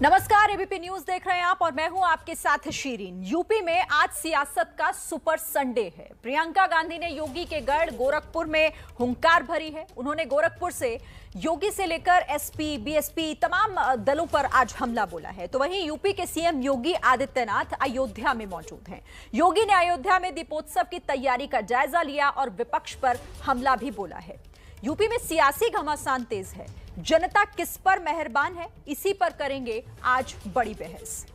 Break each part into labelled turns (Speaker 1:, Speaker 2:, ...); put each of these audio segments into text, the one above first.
Speaker 1: नमस्कार, ABP news देख रहे हैं आप और मैं हूं आपके साथ शीरीन। यूपी में आज सियासत का सुपर संडे है। प्रियंका गांधी ने योगी के गढ़ गोरखपुर में हुंकार भरी है। उन्होंने गोरखपुर से योगी से लेकर एसपी, बीएसपी तमाम दलों पर आज हमला बोला है। तो वहीं यूपी के सीएम योगी आदित्यनाथ अयोध्या में मौजूद हैं। योगी ने अयोध्या में दीपोत्सव की तैयारी का जायजा लिया और विपक्ष पर हमला भी बोला है। यूपी में सियासी घमासान तेज है। जनता किस पर मेहरबान है, इसी पर करेंगे आज बड़ी बहस।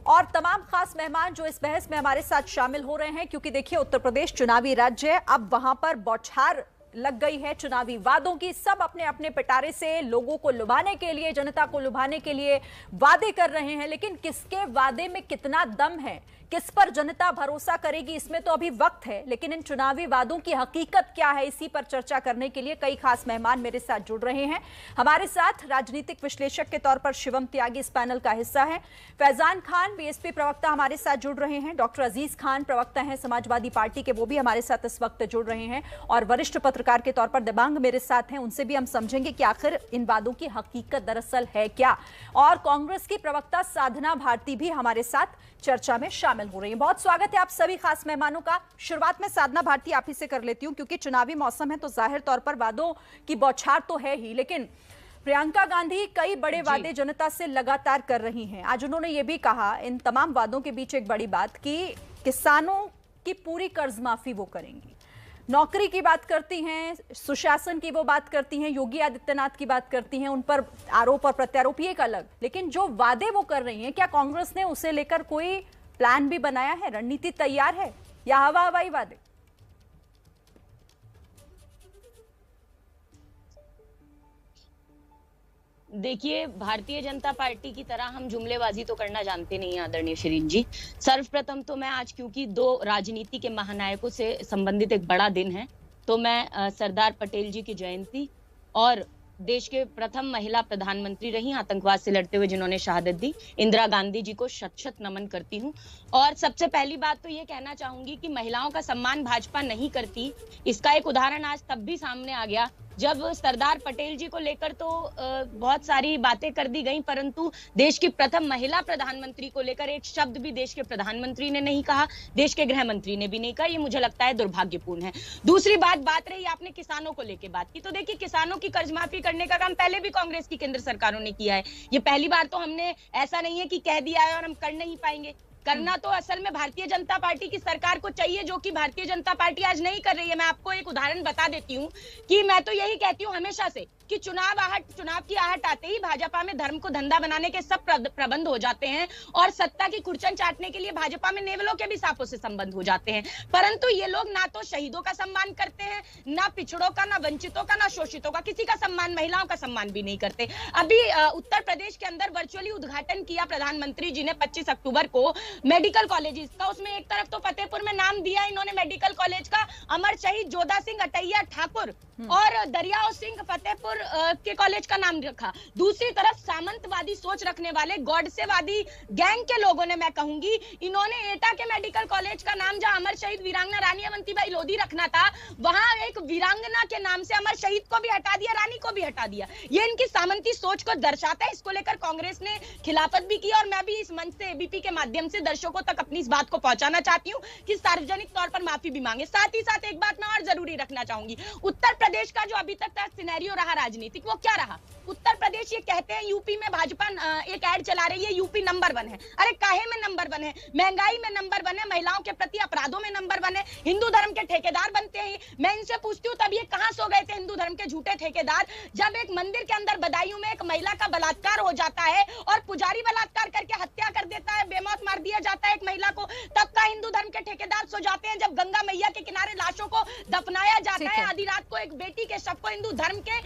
Speaker 1: और तमाम खास मेहमान जो इस बहस में हमारे साथ शामिल हो रहे हैं, क्योंकि देखिए उत्तर प्रदेश चुनावी राज्य है। अब वहां पर बौछार लग गई है चुनावी वादों की। सब अपने अपने पिटारे से लोगों को लुभाने के लिए, जनता को लुभाने के लिए वादे कर रहे हैं। लेकिन किसके वादे में कितना दम है, किस पर जनता भरोसा करेगी, इसमें तो अभी वक्त है। लेकिन इन चुनावी वादों की हकीकत क्या है, इसी पर चर्चा करने के लिए कई खास मेहमान मेरे साथ जुड़ रहे हैं। हमारे साथ राजनीतिक विश्लेषक के तौर पर शिवम त्यागी इस पैनल का हिस्सा है। फैजान खान बीएसपी प्रवक्ता हमारे साथ जुड़ रहे हैं। डॉक्टर अजीज खान प्रवक्ता हैं समाजवादी पार्टी के, वो भी हमारे साथ इस वक्त जुड़ रहे हैं। और वरिष्ठ पत्रकार के तौर पर दिबांग मेरे साथ हैं। उनसे भी हम समझेंगे कि आखिर इन वादों की हकीकत दरअसल है क्या। और कांग्रेस की प्रवक्ता साधना भारती भी हमारे साथ चर्चा में शामिल हो रही है। बहुत स्वागत है आप सभी खास मेहमानों का। शुरुआत में साधना भारती आप ही से कर लेती हूं, क्योंकि चुनावी मौसम है तो जाहिर तौर पर वादों की बौछार तो है ही। लेकिन प्रियंका गांधी कई बड़े वादे जनता से लगातार कर रही हैं। आज उन्होंने ये भी कहा, इन तमाम वादों के बीच एक बड़ी बात, कि किसानों की पूरी कर्ज माफी वो करेंगी। नौकरी की बात करती हैं, सुशासन की वो बात करती हैं, योगी आदित्यनाथ की बात करती हैं। उन पर आरोप और प्रत्यारोप एक अलग, लेकिन जो वादे वो कर रही हैं, क्या कांग्रेस ने उसे लेकर कोई प्लान भी बनाया है, रणनीति तैयार है, या हवा हवाई वादे?
Speaker 2: देखिए, भारतीय जनता पार्टी की तरह हम जुमलेबाजी तो करना जानते नहीं हैं आदरणीय शीरीन जी। सर्वप्रथम तो मैं आज, क्योंकि दो राजनीति के महानायकों से संबंधित एक बड़ा दिन है, तो मैं सरदार पटेल जी की जयंती और देश के प्रथम महिला प्रधानमंत्री रही, आतंकवाद से लड़ते हुए जिन्होंने शहादत दी, इंदिरा गांधी जी को शत शत नमन करती हूँ। और सबसे पहली बात तो ये कहना चाहूंगी कि महिलाओं का सम्मान भाजपा नहीं करती। इसका एक उदाहरण आज तब भी सामने आ गया जब सरदार पटेल जी को लेकर तो बहुत सारी बातें कर दी गई, परंतु देश की प्रथम महिला प्रधानमंत्री को लेकर एक शब्द भी देश के प्रधानमंत्री ने नहीं कहा, देश के गृह मंत्री ने भी नहीं कहा। ये मुझे लगता है दुर्भाग्यपूर्ण है। दूसरी बात रही आपने किसानों को लेकर बात की, तो देखिए किसानों की कर्ज माफी करने का काम पहले भी कांग्रेस की केंद्र सरकारों ने किया है। ये पहली बार तो हमने, ऐसा नहीं है कि कह दिया है और हम कर नहीं पाएंगे। करना तो असल में भारतीय जनता पार्टी की सरकार को चाहिए, जो कि भारतीय जनता पार्टी आज नहीं कर रही है। मैं आपको एक उदाहरण बता देती हूँ कि मैं तो यही कहती हूँ हमेशा से कि चुनाव की आहट आते ही भाजपा में धर्म को धंधा बनाने के सब प्रबंध हो जाते हैं और सत्ता की खुरचन चाटने के लिए भाजपा में नेवलों के भी सांपों से संबंध हो जाते हैं। परंतु ये लोग ना तो शहीदों का सम्मान करते हैं, ना पिछड़ों का, ना वंचितों का, ना शोषितों का, किसी का सम्मान, महिलाओं का सम्मान भी नहीं करते। अभी उत्तर प्रदेश के अंदर वर्चुअली उद्घाटन किया प्रधानमंत्री जी ने 25 अक्टूबर को मेडिकल कॉलेज का। उसमें एक तरफ तो फतेहपुर में नाम दिया इन्होंने मेडिकल कॉलेज का, अमर शहीद जोधा सिंह अटैया ठाकुर, और दरियाओ सिंह फतेहपुर के कॉलेज का नाम रखा। दूसरी तरफ सामंतवादी सोच रखने वाले गॉडसेवादी गैंग के लोगों ने, मैं कहूंगी, इन्होंने एटा के मेडिकल कॉलेज का नाम, जहां अमर शहीद वीरांगना रानी अवंतीबाई लोधी रखना था, वहां एक वीरांगना के नाम से अमर शहीद को भी हटा दिया, रानी को भी हटा दिया। ये इनकी सामंती सोच को दर्शाता है। इसको लेकर कांग्रेस ने खिलाफत भी की और मैं भी इस मंच से, एबीपी के माध्यम से दर्शकों तक अपनी इस बात को पहुंचाना चाहती हूं कि सार्वजनिक तौर पर माफी भी मांगे। साथ ही साथ एक बात मैं और जरूरी रखना चाहूंगी, उत्तर प्रदेश का जो अभी तक का सिनेरियो रहा राजनीतिक, वो क्या रहा? उत्तर प्रदेश, ये कहते हैं यूपी में भाजपा एक ऐड चला रही है, यूपी नंबर 1 है। अरे काहे में नंबर 1 है? महंगाई में नंबर 1 है, महिलाओं के प्रति अपराधों में नंबर 1 है, हिंदू धर्म के ठेकेदार बनते हैं। मैं इनसे पूछती हूँ, तब ये कहां सो गए थे हिंदू धर्म के झूठे ठेकेदार, जब एक मंदिर के अंदर बदायूं में एक महिला का बलात्कार हो जाता है और पुजारी बलात्कार करके हत्या कर देता है, बेमौत मार दिया जाता है एक महिला को, तब का हिंदू धर्म के ठेकेदार सो जाते हैं जब गंगा मैया के किनारे लाशों को दफनाया जाता है। आधी रात को एक बेटी के शव को हिंदू धर्म के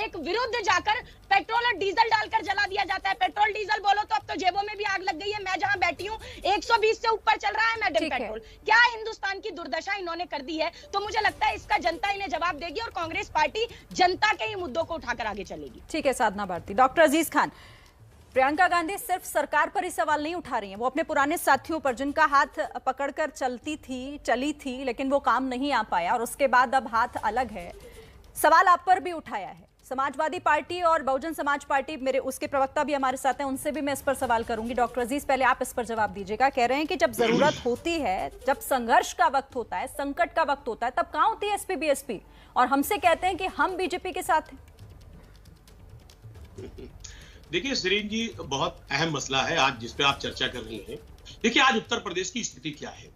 Speaker 2: एक विरुद्ध जाकर पेट्रोल और डीजल डालकर जला दिया जाता है। पेट्रोल डीजल बोलो तो अब तो जेबों में भी आग लग गई है। मैं जहां बैठी हूं 120 से ऊपर चल रहा है मैडम पेट्रोल। क्या हिंदुस्तान की दुर्दशा इन्होंने कर दी है? तो मुझे लगता है इसका जनता इन्हें जवाब देगी और कांग्रेस पार्टी जनता के ही मुद्दों को उठाकर आगे चलेगी।
Speaker 1: ठीक है साधना भारती। डॉक्टर अजीज खान, प्रियंका गांधी सिर्फ सरकार पर ही सवाल नहीं उठा रही हैं, वो अपने पुराने साथियों पर, जिनका हाथ पकड़कर चली थी लेकिन वो काम नहीं आ पाया और उसके बाद अब हाथ अलग है, सवाल आप पर भी उठाया है। समाजवादी पार्टी और बहुजन समाज पार्टी, मेरे उसके प्रवक्ता भी हमारे साथ हैं, उनसे भी मैं इस पर सवाल करूंगी। डॉक्टर अजीज, पहले आप इस पर जवाब दीजिएगा। कह रहे हैं कि जब जरूरत होती है, जब संघर्ष का वक्त होता है, संकट का वक्त होता है, तब कहां होती है एसपी बीएसपी, और हमसे कहते हैं कि हम बीजेपी के साथ हैं।
Speaker 3: देखिए शिरीन जी, बहुत अहम मसला है आज जिस पे आप चर्चा कर रही हैं। देखिए आज उत्तर प्रदेश की स्थिति क्या है,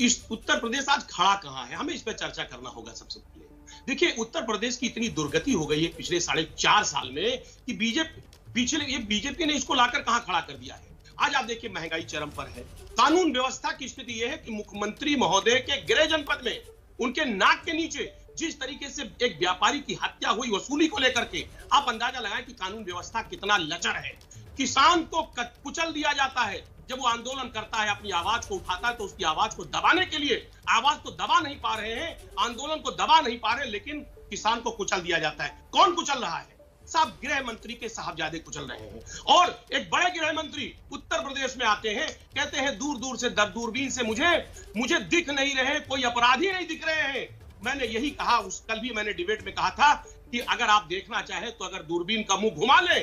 Speaker 3: इस उत्तर प्रदेश आज खड़ा कहां है, हमें इस पर चर्चा करना होगा सबसे पहले। देखिए उत्तर प्रदेश की इतनी दुर्गति हो गई है पिछले 4.5 साल में कि बीजेपी ने इसको लाकर कहां खड़ा कर दिया है। आज आप देखिए महंगाई चरम पर है, कानून व्यवस्था की स्थिति यह है कि मुख्यमंत्री महोदय के गृह जनपद में उनके नाक के नीचे जिस तरीके से एक व्यापारी की हत्या हुई वसूली को लेकर के, आप अंदाजा लगाएं कि कानून व्यवस्था कितना लचर है। किसान को कुचल दिया जाता है, जब वो आंदोलन करता है, अपनी आवाज को उठाता है, तो उसकी आवाज को दबाने के लिए, आवाज को दबा नहीं पा रहे हैं, आंदोलन को दबा नहीं पा रहे, लेकिन किसान को कुचल दिया जाता है। कौन कुचल रहा है? साहब गृह मंत्री के साहबजादे कुचल रहे हैं। और एक बड़े गृह मंत्री उत्तर प्रदेश में आते हैं, कहते हैं दूर दूर से दूरबीन से मुझे दिख नहीं रहे, कोई अपराधी नहीं दिख रहे हैं। मैंने यही कहा, कल भी मैंने डिबेट में कहा था कि अगर आप देखना चाहे तो अगर दूरबीन का मुंह घुमा ले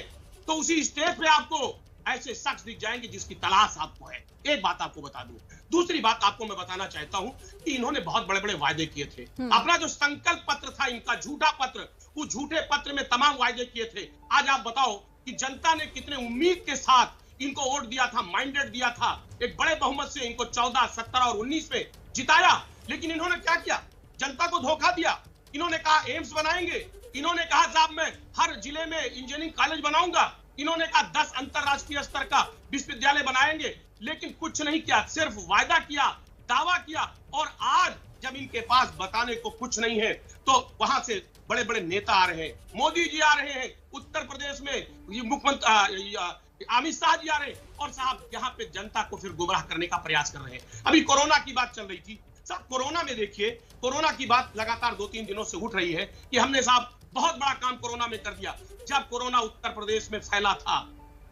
Speaker 3: तो उसी स्टेज पे आपको ऐसे शख्स दिख जाएंगे जिसकी तलाश आपको है। एक बात आपको बता दूं। दूसरी बात आपको मैं बताना चाहता हूं कि इन्होंने बहुत बड़े बड़े वायदे किए थे। अपना जो संकल्प पत्र था इनका, झूठा पत्र, उस झूठे पत्र में तमाम वायदे किए थे। आज आप बताओ कि जनता ने कितने उम्मीद के साथ इनको वोट दिया था, माइंडेड दिया था, एक बड़े बहुमत से इनको 14, 17 और 19 में जिताया। लेकिन इन्होंने क्या किया? जनता को धोखा दिया। इन्होंने कहा एम्स बनाएंगे, इन्होंने कहा साहब मैं हर जिले में इंजीनियरिंग कॉलेज बनाऊंगा, इन्होंने कहा 10 अंतरराष्ट्रीय स्तर का विश्वविद्यालय बनाएंगे, लेकिन कुछ नहीं किया, सिर्फ वायदा किया, दावा किया। और आज जब इनके पास बताने को कुछ नहीं है तो वहां से बड़े बड़े नेता आ रहे हैं, मोदी जी आ रहे हैं, उत्तर प्रदेश में मुख्यमंत्री अमित शाह जी आ रहे हैं, और साहब यहाँ पे जनता को फिर गुमराह करने का प्रयास कर रहे हैं। अभी कोरोना की बात चल रही थी साहब, कोरोना में देखिए, कोरोना की बात लगातार 2-3 दिनों से उठ रही है कि हमने साहब बहुत बड़ा काम कोरोना में कर दिया। जब कोरोना उत्तर प्रदेश में फैला था,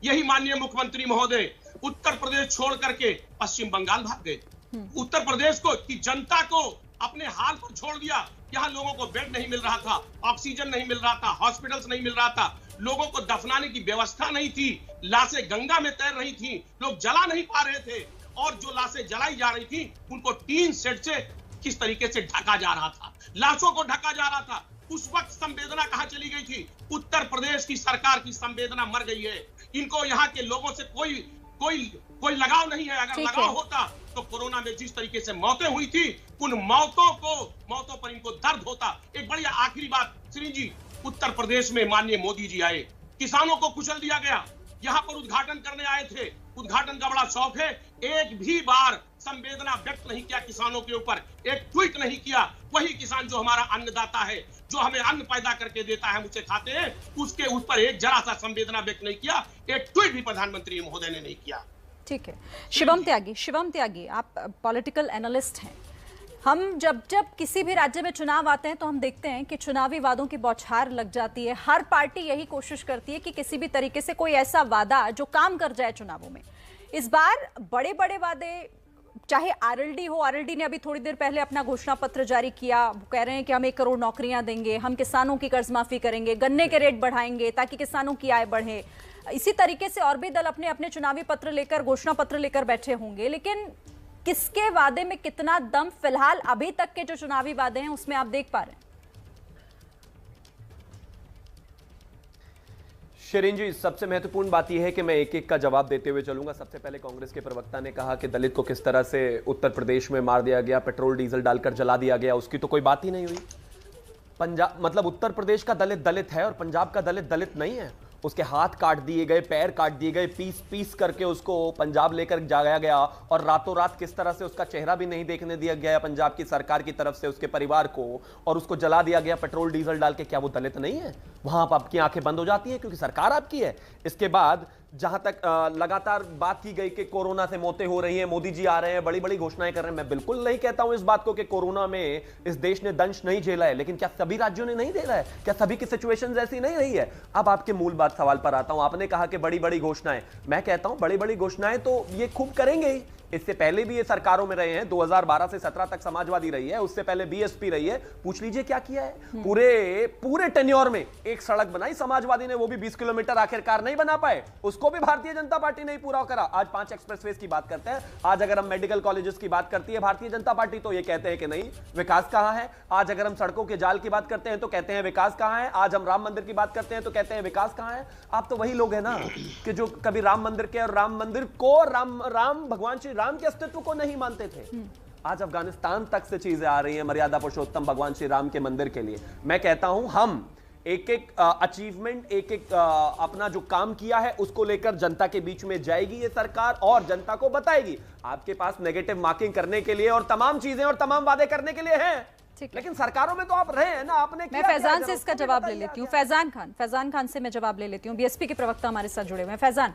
Speaker 3: यही माननीय मुख्यमंत्री महोदय उत्तर प्रदेश छोड़ करके पश्चिम बंगाल भाग गए। उत्तर प्रदेश को की जनता को अपने हाल पर छोड़ दिया। यहाँ लोगों को बेड नहीं मिल रहा था, ऑक्सीजन नहीं मिल रहा था, हॉस्पिटल्स नहीं मिल रहा था, लोगों को दफनाने की व्यवस्था नहीं थी, लाशें गंगा में तैर रही थी, लोग जला नहीं पा रहे थे, और जो लाशें जलाई जा रही थी उनको टीन शेड से किस तरीके से ढका जा रहा था, लाशों को ढका जा रहा था। उस वक्त संवेदना कहां चली गई थी? उत्तर प्रदेश की सरकार की संवेदना मर गई है। इनको यहाँ के लोगों से कोई लगाव नहीं है। अगर लगाव होता तो कोरोना में जिस तरीके से मौतें हुई थी, उन मौतों पर इनको दर्द होता। एक बड़ी आखिरी बात श्री जी, उत्तर प्रदेश में माननीय मोदी जी आए, किसानों को कुचल दिया गया, यहाँ पर उद्घाटन करने आए थे, उद्घाटन का बड़ा शौक है, एक भी बार संवेदना व्यक्त नहीं किया किसानों के ऊपर, एक ट्वीट नहीं किया। वही किसान जो हमारा अन्नदाता है, जो हमें अन्न पैदा करके देता है, हम उसे खाते हैं, उसके ऊपर एक जरा सा संवेदना व्यक्त नहीं किया, एक ट्वीट भी प्रधानमंत्री महोदय ने नहीं किया।
Speaker 1: ठीक है, शिवम त्यागी, आप पॉलिटिकल एनालिस्ट हैं। हम जब किसी भी राज्य में चुनाव आते हैं तो हम देखते हैं कि चुनावी वादों की बौछार लग जाती है। हर पार्टी यही कोशिश करती है कि किसी भी तरीके से कोई ऐसा वादा जो काम कर जाए चुनावों में। इस बार बड़े बड़े वादे, चाहे आरएलडी हो, आरएलडी ने अभी थोड़ी देर पहले अपना घोषणा पत्र जारी किया, वो कह रहे हैं कि हम 1 करोड़ नौकरियां देंगे, हम किसानों की कर्ज माफी करेंगे, गन्ने के रेट बढ़ाएंगे ताकि किसानों की आय बढ़े। इसी तरीके से और भी दल अपने अपने चुनावी पत्र लेकर, घोषणा पत्र लेकर बैठे होंगे, लेकिन किसके वादे में कितना दम फिलहाल अभी तक के जो चुनावी वादे हैं उसमें आप देख पा रहे हैं?
Speaker 4: शिरीन जी, सबसे महत्वपूर्ण बात यह है कि मैं एक एक का जवाब देते हुए चलूंगा। सबसे पहले कांग्रेस के प्रवक्ता ने कहा कि दलित को किस तरह से उत्तर प्रदेश में मार दिया गया, पेट्रोल डीजल डालकर जला दिया गया, उसकी तो कोई बात ही नहीं हुई। पंजाब मतलब उत्तर प्रदेश का दलित दलित है और पंजाब का दलित दलित नहीं है। उसके हाथ काट दिए गए, पैर काट दिए गए, पीस करके उसको पंजाब लेकर जाया गया और रातों रात किस तरह से उसका चेहरा भी नहीं देखने दिया गया पंजाब की सरकार की तरफ से उसके परिवार को, और उसको जला दिया गया पेट्रोल डीजल डाल के। क्या वो दलित नहीं है? वहां आप आपकी आंखें बंद हो जाती हैं क्योंकि सरकार आपकी है। इसके बाद जहां तक लगातार बात की गई कि कोरोना से मौतें हो रही हैं, मोदी जी आ रहे हैं, बड़ी बड़ी घोषणाएं कर रहे हैं, मैं बिल्कुल नहीं कहता हूं इस बात को कि कोरोना में इस देश ने दंश नहीं झेला है, लेकिन क्या सभी राज्यों ने नहीं झेला है? क्या सभी की सिचुएशन ऐसी नहीं रही है? अब आपके मूल बात सवाल पर आता हूं। आपने कहा कि बड़ी बड़ी घोषणाएं, मैं कहता हूं बड़ी बड़ी घोषणाएं तो ये खूब करेंगे ही, इससे पहले भी ये सरकारों में रहे हैं, 2012 से 17 तक समाजवादी रही है, उससे पहले बीएसपी रही है। पूछ लीजिए क्या किया है। पूरे टेन्योर में एक सड़क बनाई समाजवादी ने, वो भी 20 किलोमीटर आखिरकार नहीं बना पाए, उसको भी भारतीय जनता पार्टी ने पूरा करा। आज 5 एक्सप्रेसवेज की बात करते हैं, आज अगर हम मेडिकल कॉलेजेस की बात करती है भारतीय जनता पार्टी तो ये कहते हैं कि नहीं, विकास कहां है। आज अगर हम सड़कों के जाल की बात करते हैं तो कहते हैं विकास कहां है। आज हम राम मंदिर की बात करते हैं तो कहते हैं विकास कहां है। आप तो वही लोग हैं ना कि जो कभी राम मंदिर के और राम मंदिर को राम भगवान श्री राम के अस्तित्व को नहीं मानते थे। आज अफगानिस्तान तक से चीजें आ रही हैं मर्यादा पुरुषोत्तम भगवान श्री राम के मंदिर के लिए। मैं कहता हूं हम एक एक अचीवमेंट, एक एक अपना जो काम किया है उसको लेकर जनता के बीच में जाएगी ये सरकार और जनता को बताएगी। आपके पास नेगेटिव मार्किंग करने के लिए और तमाम चीजें और तमाम वादे करने के लिए हैं, लेकिन सरकारों में तो आप रहे हैं ना। आपने
Speaker 1: मैं फैजान से इसका जवाब ले लेती हूँ। फैजान खान से मैं जवाब ले लेती हूँ। बीएसपी के प्रवक्ता हमारे साथ जुड़े हुए हैं। फैजान।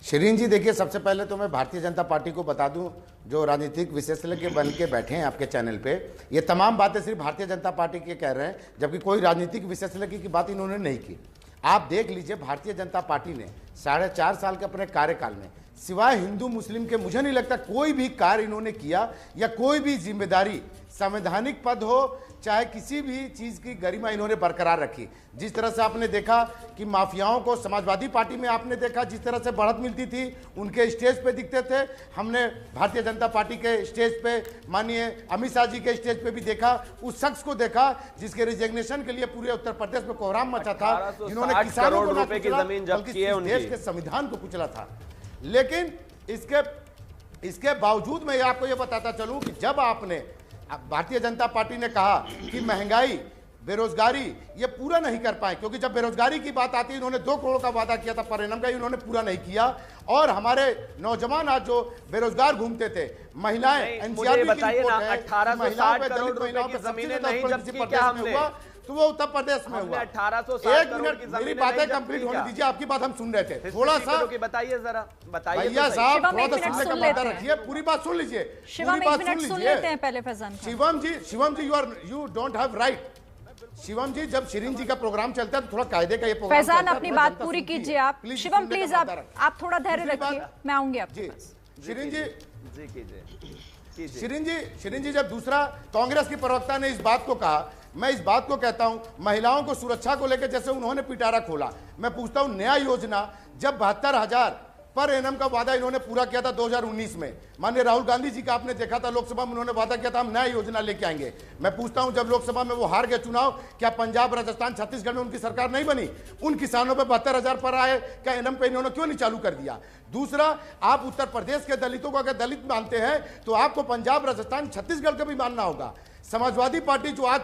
Speaker 5: शिरीन जी, देखिए, सबसे पहले तो मैं भारतीय जनता पार्टी को बता दूं, जो राजनीतिक विशेषज्ञ बन के बैठे हैं आपके चैनल पे, ये तमाम बातें सिर्फ भारतीय जनता पार्टी के कह रहे हैं, जबकि कोई राजनीतिक विशेषज्ञ की बात इन्होंने नहीं की। आप देख लीजिए, भारतीय जनता पार्टी ने 4.5 साल के अपने कार्यकाल में सिवाय हिंदू मुस्लिम के मुझे नहीं लगता कोई भी कार्य इन्होंने किया या कोई भी जिम्मेदारी, संवैधानिक पद हो चाहे किसी भी चीज की गरिमा इन्होंने बरकरार रखी। जिस तरह से आपने देखा कि माफियाओं को समाजवादी पार्टी में आपने देखा जिस तरह से बढ़त मिलती थी, उनके स्टेज पे दिखते थे। हमने भारतीय जनता पार्टी के स्टेज पे माननीय अमित शाह जी के स्टेज पे भी देखा, उस शख्स को देखा जिसके रिजिग्नेशन के लिए पूरे उत्तर प्रदेश में कोहराम मचा था, जिन्होंने किसानों को
Speaker 4: रुपए की जमीन जब्त की है,
Speaker 5: देश के संविधान को कुचला था। लेकिन इसके बावजूद मैं आपको यह बताता चलूं कि जब आपने भारतीय जनता पार्टी ने कहा कि महंगाई, बेरोजगारी ये पूरा नहीं कर पाए, क्योंकि जब बेरोजगारी की बात आती है, इन्होंने 2 करोड़ का वादा किया था पर एनम का, इन्होंने पूरा नहीं किया। और हमारे नौजवान आज जो बेरोजगार घूमते थे, महिलाएं, एनसीआर
Speaker 4: बताइए ना, 1860 करोड़ रुपए की जमीनें नहीं जब्त की क्या हमने?
Speaker 5: तो वो उत्तर प्रदेश में हुआ।
Speaker 4: 1860
Speaker 5: एक मिनट, मेरी बातें कंप्लीट होने दीजिए, आपकी बात हम सुन रहे थे। थोड़ा सा
Speaker 4: बताइए, जरा बताइए
Speaker 5: भैया साहब, थोड़ा सा सुनने का मौका
Speaker 1: हैं।
Speaker 5: रखिए, पूरी बात सुन लीजिए,
Speaker 1: शिवम,
Speaker 5: पूरी बात
Speaker 1: एक मिनट सुन लेते हैं पहले Faizan Khan.
Speaker 5: Shivam ji, you don't have right. Shivam ji, जब शिरीन जी का प्रोग्राम चलता है तो थोड़ा कायदे का ये प्रोग्राम
Speaker 1: फैजान अपनी बात पूरी कीजिए आप। शिवम प्लीज आप थोड़ा धैर्य रखिए, मैं आऊंगी आपके पास।
Speaker 5: शिरीन जी
Speaker 4: कीजिए।
Speaker 5: शिरीन जी, जब दूसरा कांग्रेस की प्रवक्ता ने इस बात को कहा, मैं इस बात को कहता हूं, महिलाओं को सुरक्षा को लेकर जैसे उन्होंने पिटारा खोला, मैं पूछता हूं नया योजना जब 72,000 पर एनम का वादा इन्होंने पूरा किया था 2019 में, माननीय राहुल गांधी जी का आपने देखा था लोकसभा में, उन्होंने वादा किया था हम नया योजना लेके आएंगे। मैं पूछता हूं, जब लोकसभा में वो हार गए चुनाव, क्या पंजाब, राजस्थान, छत्तीसगढ़ में उनकी सरकार नहीं बनी? उन किसानों पे 72,000 पर आए, क्या एनम पे इन्होंने क्यों नहीं चालू कर दिया? दूसरा, आप उत्तर प्रदेश के दलितों को अगर दलित मानते हैं तो आपको पंजाब, राजस्थान, छत्तीसगढ़ का भी मानना होगा। समाजवादी पार्टी जो आज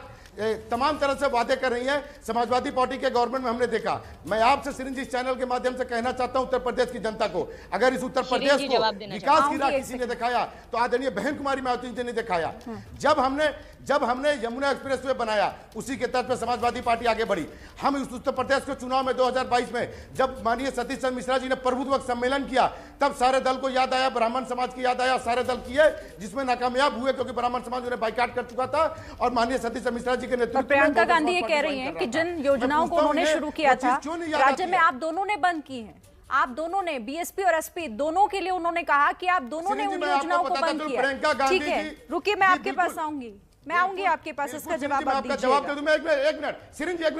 Speaker 5: तमाम तरह से वादे कर रही है, समाजवादी पार्टी के गवर्नमेंट में हमने देखा। मैं आपसे सिरिंज जी चैनल के माध्यम से कहना चाहता हूं उत्तर प्रदेश की जनता को, अगर इस उत्तर प्रदेश को विकास की राह किसी ने दिखाया तो आदरणीय बहन कुमारी मायावती जी ने दिखाया। जब हमने यमुना एक्सप्रेसवे बनाया, उसी के तहत पे समाजवादी पार्टी आगे बढ़ी। हम इस उत्तर प्रदेश के चुनाव में 2022 में जब माननीय सतीश चंद्र मिश्रा जी ने प्रभुत्व सम्मेलन किया, तब सारे दल को याद आया, ब्राह्मण समाज की याद आया, सारे दल किए, जिसमें नाकामयाब हुए क्योंकि ब्राह्मण समाज उन्हें बाइकाट कर चुका था। और माननीय सतीश चंद्र मिश्रा जी के नेतृत्व में
Speaker 1: प्रियंका गांधी ये कह रही हैं कि जिन योजनाओं को उन्होंने शुरू किया था राज्य में, आप दोनों ने बंद की हैं। आप दोनों ने, बीएसपी और एसपी दोनों के लिए उन्होंने कहा कि आप दोनों ने उन योजनाओं को बंद किया। ठीक है, रुकिए, मैं आपके पास आऊंगी, मैं आऊंगी आपके पास, इसका जवाब आप दीजिएगा।
Speaker 5: जवाब दे दूं मैं, एक मिनट सिरिंज जी, एक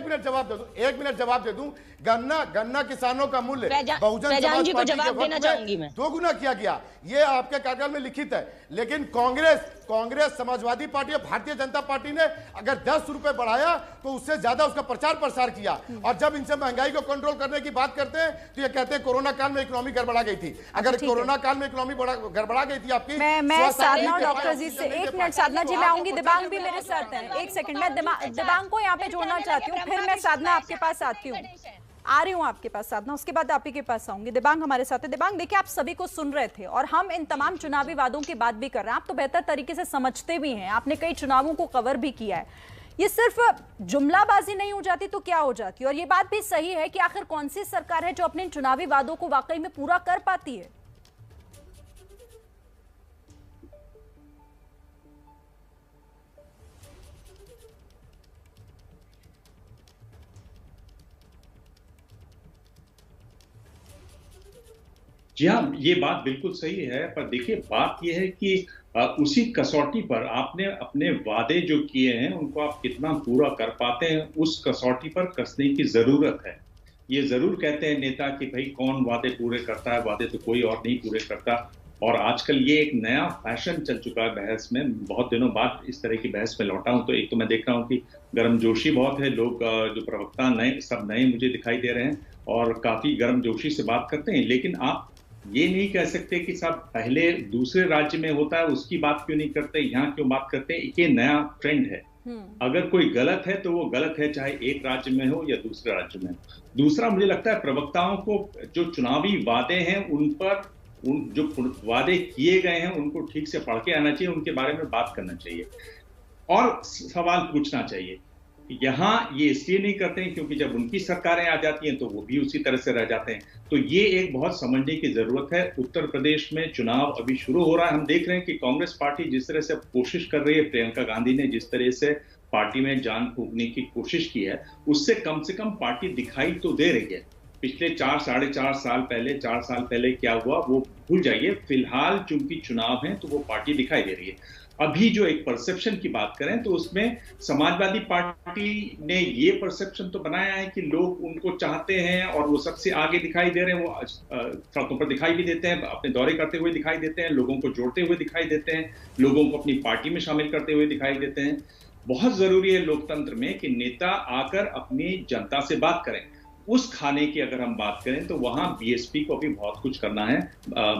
Speaker 5: मिनट जवाब दे दूं। गन्ना किसानों का मूल्य बहुजन समाज पार्टी के वक्त में 2 गुना किया गया, ये आपके कागज में लिखित है। लेकिन कांग्रेस, समाजवादी पार्टी और भारतीय जनता पार्टी ने अगर 10 रुपए बढ़ाया तो उससे ज्यादा उसका प्रचार प्रसार किया। और जब इनसे महंगाई को कंट्रोल करने की बात करते हैं तो ये कहते हैं कोरोना काल में इकोनॉमी गड़बड़ा गई थी। अगर कोरोना काल में इकोनॉमी गड़बड़ा गई थी आपकी,
Speaker 1: मैं साधना डॉक्टर जी से, एक मिनट साधना जी, मैं आऊंगी। दिबांग भी मेरे साथ है, एक सेकंड, मैं दिबांग को यहाँ पे जोड़ना चाहती हूँ, फिर मैं साधना आपके पास आती हूँ, आ रही हूं आपके पास साधना, उसके बाद आप ही के पास आऊंगी। दिबांग हमारे साथ है। दिबांग, देखिए, आप सभी को सुन रहे थे और हम इन तमाम चुनावी वादों की बात भी कर रहे हैं। आप तो बेहतर तरीके से समझते भी हैं, आपने कई चुनावों को कवर भी किया है। ये सिर्फ जुमलाबाजी नहीं हो जाती तो क्या हो जाती? और ये बात भी सही है कि आखिर कौन सी सरकार है जो अपने चुनावी वादों को वाकई में पूरा कर पाती है?
Speaker 6: जी हाँ, ये बात बिल्कुल सही है, पर देखिए बात ये है कि उसी कसौटी पर आपने अपने वादे जो किए हैं उनको आप कितना पूरा कर पाते हैं, उस कसौटी पर कसने की जरूरत है। ये जरूर कहते हैं नेता कि भाई कौन वादे पूरे करता है, वादे तो कोई और नहीं पूरे करता। और आजकल ये एक नया फैशन चल चुका है बहस में। बहुत दिनों बाद इस तरह की बहस में लौटा हूं तो एक तो मैं देख रहा हूं कि गर्मजोशी बहुत है, लोग जो प्रवक्ता नए सब नए मुझे दिखाई दे रहे हैं और काफी गर्मजोशी से बात करते हैं। लेकिन आप ये नहीं कह सकते कि साहब पहले दूसरे राज्य में होता है उसकी बात क्यों नहीं करते, यहाँ क्यों बात करते हैं। ये नया ट्रेंड है। अगर कोई गलत है तो वो गलत है, चाहे एक राज्य में हो या दूसरे राज्य में हो। दूसरा, मुझे लगता है प्रवक्ताओं को जो चुनावी वादे हैं उन पर जो वादे किए गए हैं उनको ठीक से पढ़ के आना चाहिए, उनके बारे में बात करना चाहिए और सवाल पूछना चाहिए। यहाँ ये इसलिए नहीं करते हैं क्योंकि जब उनकी सरकारें आ जाती हैं तो वो भी उसी तरह से रह जाते हैं। तो ये एक बहुत समझने की जरूरत है। उत्तर प्रदेश में चुनाव अभी शुरू हो रहा है। हम देख रहे हैं कि कांग्रेस पार्टी जिस तरह से कोशिश कर रही है, प्रियंका गांधी ने जिस तरह से पार्टी में जान फूंकने की कोशिश की है, उससे कम पार्टी दिखाई तो दे रही है। पिछले 4-4.5 साल पहले, 4 साल पहले क्या हुआ वो भूल जाइए। फिलहाल चूंकि चुनाव है तो वो पार्टी दिखाई दे रही है। अभी जो एक परसेप्शन की बात करें तो उसमें समाजवादी पार्टी ने ये परसेप्शन तो बनाया है कि लोग उनको चाहते हैं और वो सबसे आगे दिखाई दे रहे हैं। वो सड़कों पर दिखाई भी देते हैं, अपने दौरे करते हुए दिखाई देते हैं, लोगों को जोड़ते हुए दिखाई देते हैं, लोगों को अपनी पार्टी में शामिल करते हुए दिखाई देते हैं। बहुत जरूरी है लोकतंत्र में कि नेता आकर अपनी जनता से बात करें। उस खाने की अगर हम बात करें तो वहां बीएसपी को भी बहुत कुछ करना है।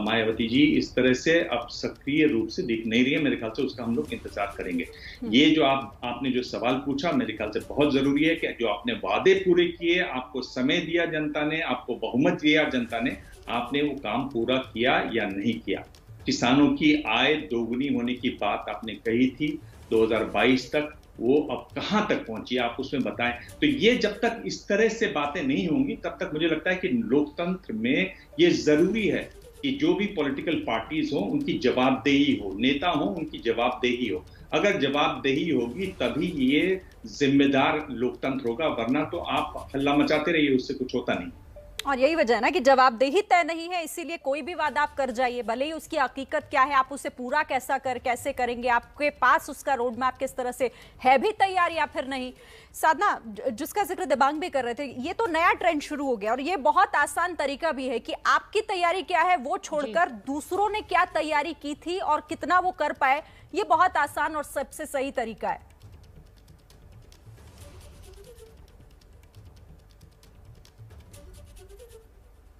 Speaker 6: मायावती जी इस तरह से अब सक्रिय रूप से दिख नहीं रही है, मेरे ख्याल से उसका हम लोग इंतजार करेंगे। ये जो आपने जो सवाल पूछा मेरे ख्याल से बहुत जरूरी है कि जो आपने वादे पूरे किए, आपको समय दिया जनता ने, आपको बहुमत दिया जनता ने, आपने वो काम पूरा किया या नहीं किया। किसानों की आय दोगुनी होने की बात आपने कही थी 2022 तक, वो अब कहां तक पहुंची आप उसमें बताएं। तो ये जब तक इस तरह से बातें नहीं होंगी तब तक मुझे लगता है कि लोकतंत्र में ये जरूरी है कि जो भी पॉलिटिकल पार्टीज हो उनकी जवाबदेही हो, नेता हो उनकी जवाबदेही हो। अगर जवाबदेही होगी तभी ये जिम्मेदार लोकतंत्र होगा, वरना तो आप हल्ला मचाते रहिए, उससे कुछ होता नहीं।
Speaker 1: और यही वजह है ना कि जवाबदेही तय नहीं है, इसीलिए कोई भी वादा आप कर जाइए, भले ही उसकी हकीकत क्या है, आप उसे पूरा कैसे करेंगे, आपके पास उसका रोड मैप किस तरह से है भी तैयार या फिर नहीं। साधना, जिसका जिक्र दिबांग भी कर रहे थे, ये तो नया ट्रेंड शुरू हो गया और ये बहुत आसान तरीका भी है कि आपकी तैयारी क्या है वो छोड़कर दूसरों ने क्या तैयारी की थी और कितना वो कर पाए, ये बहुत आसान और सबसे सही तरीका है।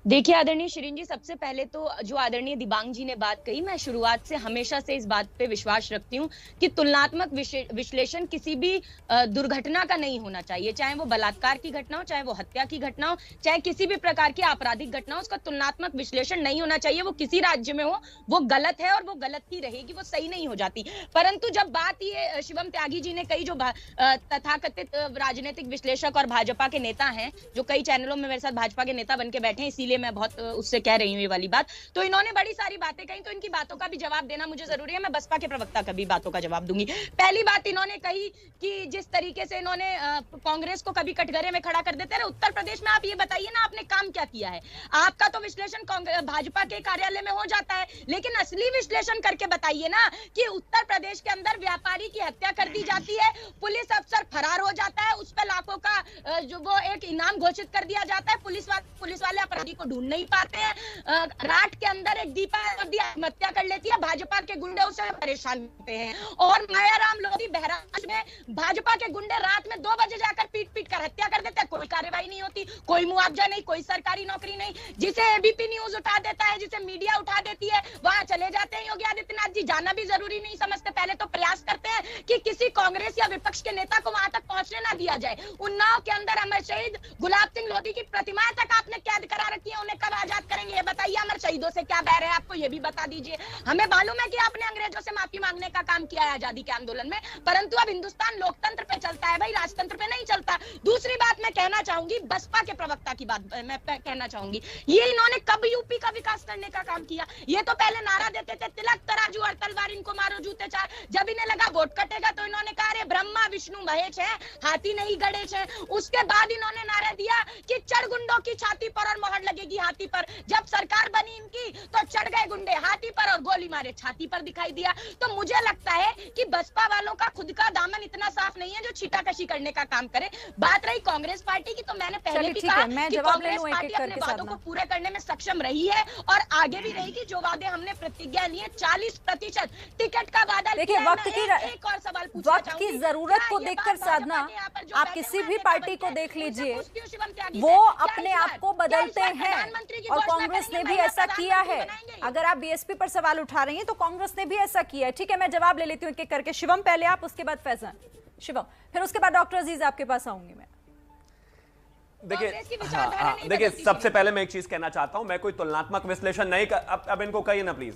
Speaker 2: देखिए आदरणीय शिरीन जी, सबसे पहले तो जो आदरणीय दिबांग जी ने बात कही, मैं शुरुआत से हमेशा से इस बात पे विश्वास रखती हूँ कि तुलनात्मक विश्लेषण किसी भी दुर्घटना का नहीं होना चाहिए। चाहे वो बलात्कार की घटना हो, चाहे वो हत्या की घटना हो, चाहे किसी भी प्रकार की आपराधिक घटना हो, उसका तुलनात्मक विश्लेषण नहीं होना चाहिए। वो किसी राज्य में हो वो गलत है और वो गलत ही रहेगी, वो सही नहीं हो जाती। परंतु जब बात ये शिवम त्यागी जी ने कही, जो तथाकथित राजनीतिक विश्लेषक और भाजपा के नेता हैं, जो कई चैनलों में मेरे साथ भाजपा के नेता बन के बैठे हैं, इसीलिए मैं बहुत उससे कह रही हूं ये वाली बात, तो इन्होंने बड़ी सारी बातें कही, तो इनकी बातों का भी जवाब देना मुझे जरूरी है। मैं बसपा के प्रवक्ता का भी बातों का जवाब दूंगी। पहली बात इन्होंने कही कि जिस तरीके से इन्होंने कांग्रेस को कभी कटघरे में खड़ा कर देते हैं। उत्तर प्रदेश में आप ये बताइए ना, आपने काम क्या किया है? आपका तो विश्लेषण भाजपा के कार्यालय में हो जाता है, लेकिन असली विश्लेषण करके बताइए ना कि उत्तर प्रदेश के अंदर व्यापारी की हत्या कर दी जाती है, पुलिस अफसर फरार हो जाता है, उस पर लाखों का जो वो एक इनाम घोषित कर दिया जाता है, पुलिस वाले अपराधी को ढूंढ नहीं पाते हैं। रात के अंदर एक दीपा आत्महत्या कर लेती है, भाजपा के गुंडे उसे परेशान करते हैं। और मायाराम लोधी बहराइच में भाजपा के गुंडे रात में 2 बजे जाकर पीट कर हत्या कर देते हैं, कोई कार्रवाई नहीं होती, कोई मुआवजा नहीं, कोई सरकारी नौकरी नहीं। जिसे एबीपी न्यूज उठा देता है, जिसे मीडिया उठा देती है, वहां चले जाते हैं योगी आदित्यनाथ जी। जाना भी जरूरी नहीं समझते, पहले तो प्रयास करते हैं कि किसी कांग्रेस या विपक्ष के नेता को वहां तक पहुंचने ना दिया जाए। उन्नाव के अंदर अमर शहीद गुलाब सिंह लोधी की प्रतिमा तक आपने कैद करा रखी है, उन्हें कब आजाद करेंगे ये बताइए। अमर शहीदों से क्या बैर है आपको, ये भी बता दीजिए। हमें मालूम है कि आपने अंग्रेजों से माफी मांगने का काम किया है आजादी के आंदोलन में, परंतु अब हिंदुस्तान लोकतंत्र पे चलता है भाई, राजतंत्र पे नहीं चलता। दूसरी बात मैं कहना चाहूंगी, बसपा के प्रवक्ता की बात मैं कहना चाहूंगी, ये इन्होंने कब यूपी का विकास करने का काम किया? ये तो पहले नारा देते थे तिलक तराजू और तलवार, इनको मारो जूते चार। जब इन्हें लगा वोट कटेगा तो इन्होंने कहा अरे ब्रह्मा विष्णु महेश है, हाथी नहीं गणेश है। उसके बाद इन्होंने नारा दिया कि चढ़ गुंडों की छाती पर और मोहर लगेगी लगेगी हाथी पर। जब सरकार बनी इनकी तो चढ़ गए गुंडे हाथी पर और गोली मारे छाती पर दिखाई दिया। तो मुझे लगता है कि बसपा वालों का खुद का दामन इतना साफ नहीं है जो छीटाकशी करने का काम करे। बात रही कांग्रेस पार्टी की, तो मैंने पहले भी कहा कि कांग्रेस पार्टी अपने वादों को पूरे करने में सक्षम रही है और आगे भी रहेगी। जो वादे हमने प्रतिज्ञा ली है 40% टिकट का वादा।
Speaker 1: देखिए वक्त की जरूरत को देखकर साधना, आप किसी भी पार्टी को देख लीजिए, वो अपने आप को बदलते हैं और कांग्रेस ने भी ऐसा किया है। अगर आप बीएसपी पर सवाल उठा रही हैं तो कांग्रेस ने भी ऐसा किया है। ठीक है, मैं जवाब ले लेती हूँ एक एक करके। शिवम पहले आप, उसके बाद फैजान। शिवम, फिर उसके बाद डॉक्टर अजीज आपके पास आऊंगी मैं।
Speaker 4: देखिए सबसे पहले मैं एक चीज कहना चाहता हूं, मैं कोई तुलनात्मक विश्लेषण नहीं अब इनको कहिए ना प्लीज।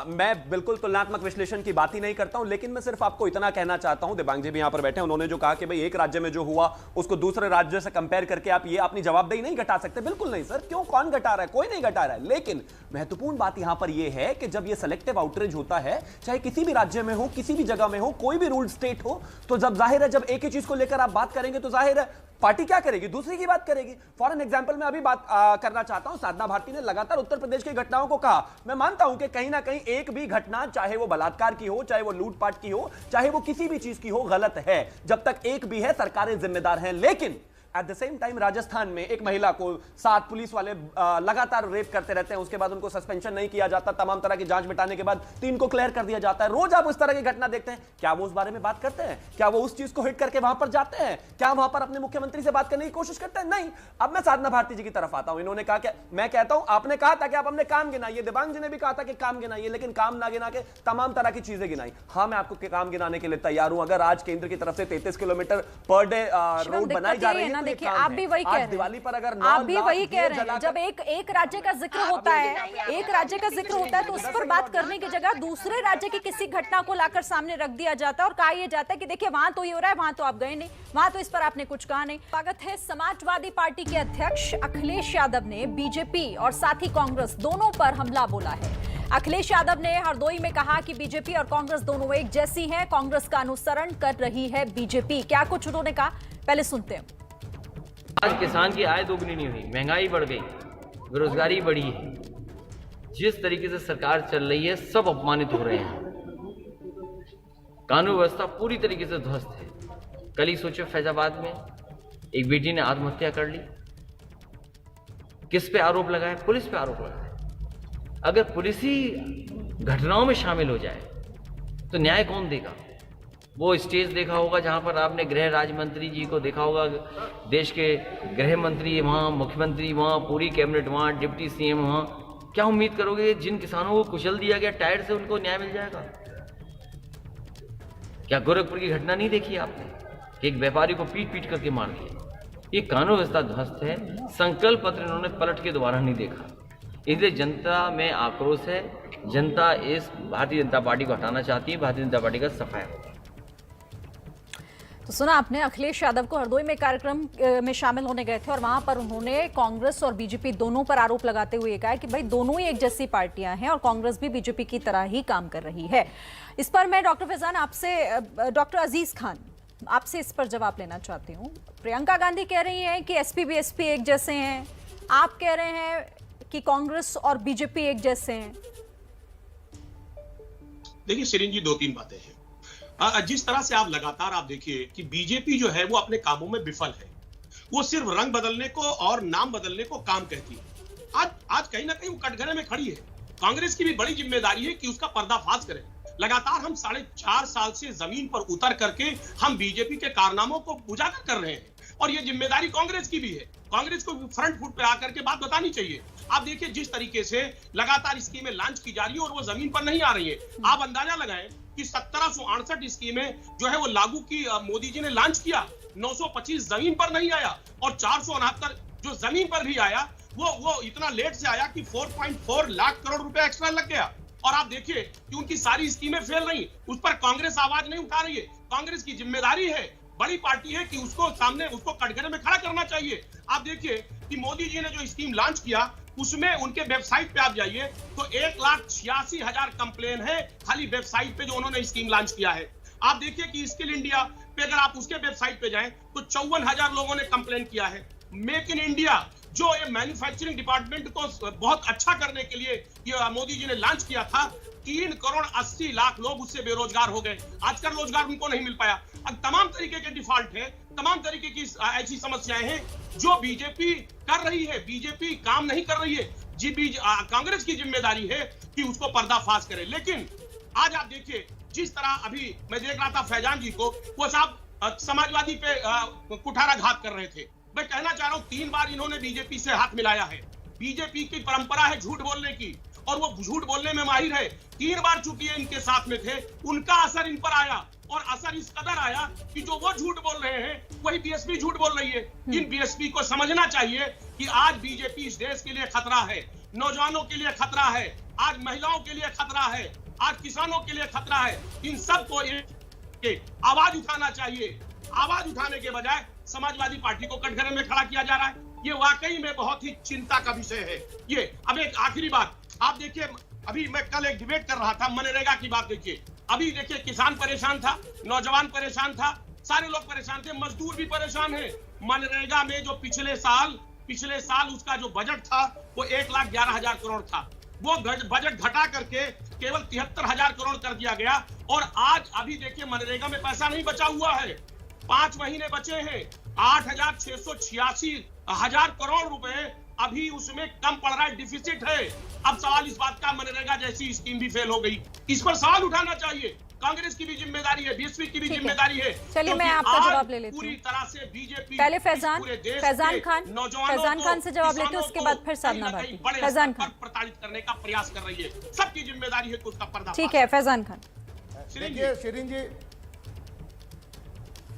Speaker 4: मैं बिल्कुल तुलनात्मक विश्लेषण की बात ही नहीं करता हूं, लेकिन मैं सिर्फ आपको इतना कहना चाहता हूं, दिबांग जी भी यहां पर बैठे हैं, उन्होंने जो कहा कि भाई एक राज्य में जो हुआ उसको दूसरे राज्य से कंपेयर करके आप ये अपनी जवाबदेही नहीं घटा सकते। बिल्कुल नहीं सर, क्यों, कौन घटा रहा है? कोई नहीं घटा रहा है। लेकिन महत्वपूर्ण बात यहां पर यह है कि जब ये सेलेक्टिव आउटरीच होता है, चाहे किसी भी राज्य में हो, किसी भी जगह में हो, कोई भी रूल स्टेट हो, तो जब जाहिर है जब एक ही चीज को लेकर आप बात करेंगे तो जाहिर है पार्टी क्या करेगी, दूसरी की बात करेगी। फॉर एन एग्जांपल मैं अभी बात करना चाहता हूं, साधना भारती ने लगातार उत्तर प्रदेश की घटनाओं को कहा। मैं मानता हूं कि कहीं ना कहीं एक भी घटना, चाहे वो बलात्कार की हो, चाहे वो लूटपाट की हो, चाहे वो किसी भी चीज की हो, गलत है। जब तक एक भी है सरकारें जिम्मेदार हैं। लेकिन at the same time Rajasthan में एक महिला को 7 पुलिस वाले लगातार रेप करते रहते हैं, उसके बाद उनको सस्पेंशन नहीं किया जाता, तमाम तरह की जांच मिटाने के बाद 3 को क्लियर कर दिया जाता है। रोज आप उस तरह की घटना देखते हैं, क्या वो उस बारे में बात करते हैं? क्या वो उस चीज को हिट करके वहां पर जाते हैं? क्या वहां पर अपने मुख्यमंत्री से बात करने की कोशिश करते हैं? नहीं। अब मैं साधना भारती जी की तरफ आता हूं। इन्होंने कहा कि मैं कहता हूं, आपने कहा था कि आप अपने काम गिनाइए, दिबांग जी ने भी कहा था कि काम गिनाइए, लेकिन काम ना गिना के तमाम तरह की चीजें गिनाई। हाँ, मैं आपको काम गिनाने के लिए तैयार हूं। अगर आज केंद्र की तरफ से 33 किलोमीटर पर डे रोड बनाई जा रही है, देखिए
Speaker 1: आप भी वही कह रहे हैं,
Speaker 4: दिवाली पर अगर
Speaker 1: आप भी वही कह रहे हैं, जब एक राज्य का जिक्र होता है, एक राज्य का जिक्र होता है तो उस पर बात करने की जगह दूसरे राज्य की किसी घटना को लाकर सामने रख दिया जाता है और कहा यह जाता है कि देखिए वहां तो ये हो रहा है, वहां तो आप गए नहीं, वहां तो इस पर आपने कुछ कहा नहीं। स्वागत है। समाजवादी पार्टी के अध्यक्ष अखिलेश यादव ने बीजेपी और साथ ही कांग्रेस दोनों पर हमला बोला है। अखिलेश यादव ने हरदोई में कहा कि बीजेपी और कांग्रेस दोनों एक जैसी हैं, कांग्रेस का अनुसरण कर रही है बीजेपी। क्या कुछ उन्होंने कहा, पहले सुनते हैं।
Speaker 7: आज किसान की आय दोगुनी नहीं हुई, महंगाई बढ़ गई, बेरोजगारी बढ़ी है। जिस तरीके से सरकार चल रही है सब अपमानित हो रहे हैं। कानून व्यवस्था पूरी तरीके से ध्वस्त है। कल ही सोचो फैजाबाद में एक बेटी ने आत्महत्या कर ली। किस पे आरोप लगाए? पुलिस पे आरोप लगाए। अगर पुलिस ही घटनाओं में शामिल हो जाए तो न्याय कौन देगा? वो स्टेज देखा होगा जहां पर आपने गृह राज्य मंत्री जी को देखा होगा, देश के गृह मंत्री वहां, मुख्यमंत्री वहां, पूरी कैबिनेट वहां, डिप्टी सीएम वहां। क्या उम्मीद करोगे जिन किसानों को कुचल दिया गया टायर से उनको न्याय मिल जाएगा? क्या गोरखपुर की घटना नहीं देखी आपने कि एक व्यापारी को पीट पीट करके मार दिया? ये कानून व्यवस्था ध्वस्त है। संकल्प पत्र इन्होंने पलट के दोबारा नहीं देखा, इसलिए जनता में आक्रोश है। जनता इस भारतीय जनता पार्टी को हटाना चाहती है। भारतीय जनता पार्टी का सफाया होगा।
Speaker 1: तो सुना आपने, अखिलेश यादव को हरदोई में कार्यक्रम में शामिल होने गए थे और वहां पर उन्होंने कांग्रेस और बीजेपी दोनों पर आरोप लगाते हुए कहा कि भाई दोनों ही एक जैसी पार्टियां हैं और कांग्रेस भी बीजेपी की तरह ही काम कर रही है। इस पर मैं डॉक्टर फैजान आपसे, डॉक्टर अजीज खान आपसे इस पर जवाब लेना चाहती हूँ। प्रियंका गांधी कह रही हैं कि एसपी बीएसपी एक जैसे हैं, आप कह रहे हैं कि कांग्रेस और बीजेपी एक जैसे हैं।
Speaker 3: देखिए शिरीन जी, 2-3 बातें हैं। जिस तरह से आप लगातार आप देखिए कि बीजेपी जो है वो अपने कामों में विफल है। वो सिर्फ रंग बदलने को और नाम बदलने को काम कहती है। आज कहीं ना कहीं वो कटघरे में खड़ी है। कांग्रेस की भी बड़ी जिम्मेदारी है कि उसका पर्दाफाश करें। लगातार हम 4.5 साल से जमीन पर उतर करके हम बीजेपी के कारनामों को उजागर कर रहे हैं और ये जिम्मेदारी कांग्रेस की भी है। कांग्रेस को फ्रंट फुट पे आकर के बात बतानी चाहिए। आप देखिए जिस तरीके से लगातार स्कीमें लॉन्च की जा रही है और वो जमीन पर नहीं आ रही है। आप अंदाजा लगाएं कि 1768 स्कीमें जो है वो लागू की मोदी जी ने लॉन्च किया, 925 जमीन पर नहीं आया और 469 जो जमीन पर भी आया वो इतना लेट से आया कि 4.4 लाख करोड़ रुपए एक्स्ट्रा लग गया। और आप देखिए कि उनकी सारी स्कीमें फेल रही, उस पर कांग्रेस आवाज नहीं उठा रही है। कांग्रेस की जिम्मेदारी है, बड़ी पार्टी है कि उसको सामने उसको कटघरे में खड़ा करना चाहिए। आप देखिए कि मोदी जी ने जो स्कीम लॉन्च किया उसमें उनके वेबसाइट पे आप जाइए तो 1,86,000 कंप्लेन है खाली वेबसाइट पे जो उन्होंने स्कीम लॉन्च किया है। आप देखिए कि स्किल इंडिया पे अगर आप उसके वेबसाइट पे जाएं तो 54,000 लोगों ने कंप्लेन किया है। मेक इन इंडिया जो ये मैन्युफैक्चरिंग डिपार्टमेंट को बहुत अच्छा करने के लिए ये मोदी जी ने लॉन्च किया था, 3 करोड़ 80 लाख लोग उससे बेरोजगार हो गए। आजकल रोजगार उनको नहीं मिल पाया। अब तमाम तरीके के डिफॉल्ट है, तमाम तरीके की ऐसी समस्याएं हैं जो बीजेपी कर रही है। बीजेपी काम नहीं कर रही है, कांग्रेस की जिम्मेदारी है कि उसको पर्दाफाश करे। लेकिन आज आप देखिए, जिस तरह अभी मैं देख रहा था फैजान जी को, वो साहब समाजवादी पे कुठाराघात कर रहे थे। मैं कहना चाह रहा हूं 3 बार इन्होंने बीजेपी से हाथ मिलाया है। बीजेपी की परंपरा है झूठ बोलने की, और वो झूठ बोलने में माहिर है। 3 बार चूंकि इनके साथ में थे, उनका असर इन पर आया, और असर इस कदर आया कि जो वो झूठ बोल रहे हैं वही बीएसपी झूठ बोल रही है। इन बीएसपी को समझना चाहिए कि आज बीजेपी इस देश के लिए खतरा है, नौजवानों के लिए खतरा है, आज महिलाओं के लिए खतरा है, आज किसानों के लिए खतरा है। इन सबको आवाज उठाना चाहिए। आवाज उठाने के बजाय समाजवादी पार्टी को कटघरे में खड़ा किया जा रहा है। ये वाकई में बहुत ही चिंता का विषय है। ये अब एक आखिरी बात आप देखिए, अभी मैं कल एक डिबेट कर रहा था मनरेगा की बात। देखिए अभी देखिए, किसान परेशान था, नौजवान परेशान था, सारे लोग परेशान थे, मजदूर भी परेशान है। मनरेगा में जो पिछले साल उसका जो बजट था वो 1,11,000 करोड़ था, वो बजट घटा करके केवल 73,000 करोड़ कर दिया गया। और आज अभी देखिए मनरेगा में पैसा नहीं बचा हुआ है, 5 महीने बचे हैं, 8,686,000 करोड़ रुपए अभी उसमें कम पड़ रहा है, डिफिसिट है। अब सवाल इस बात का, मनरेगा जैसी स्कीम भी फेल हो गई, इस पर सवाल उठाना चाहिए। कांग्रेस की भी जिम्मेदारी है, बीएसपी की भी जिम्मेदारी है।
Speaker 1: चलिए मैं आपका जवाब ले लेती हूँ।
Speaker 3: पूरी तरह से बीजेपी
Speaker 1: पहले फैजान खान से जवाब लेते हैं, उसके बाद फिर साधना भारती। फैजान खान
Speaker 3: प्रताड़ित करने का प्रयास कर रही है, सबकी जिम्मेदारी है कि उसका पर्दा।
Speaker 1: ठीक है फैजान खान।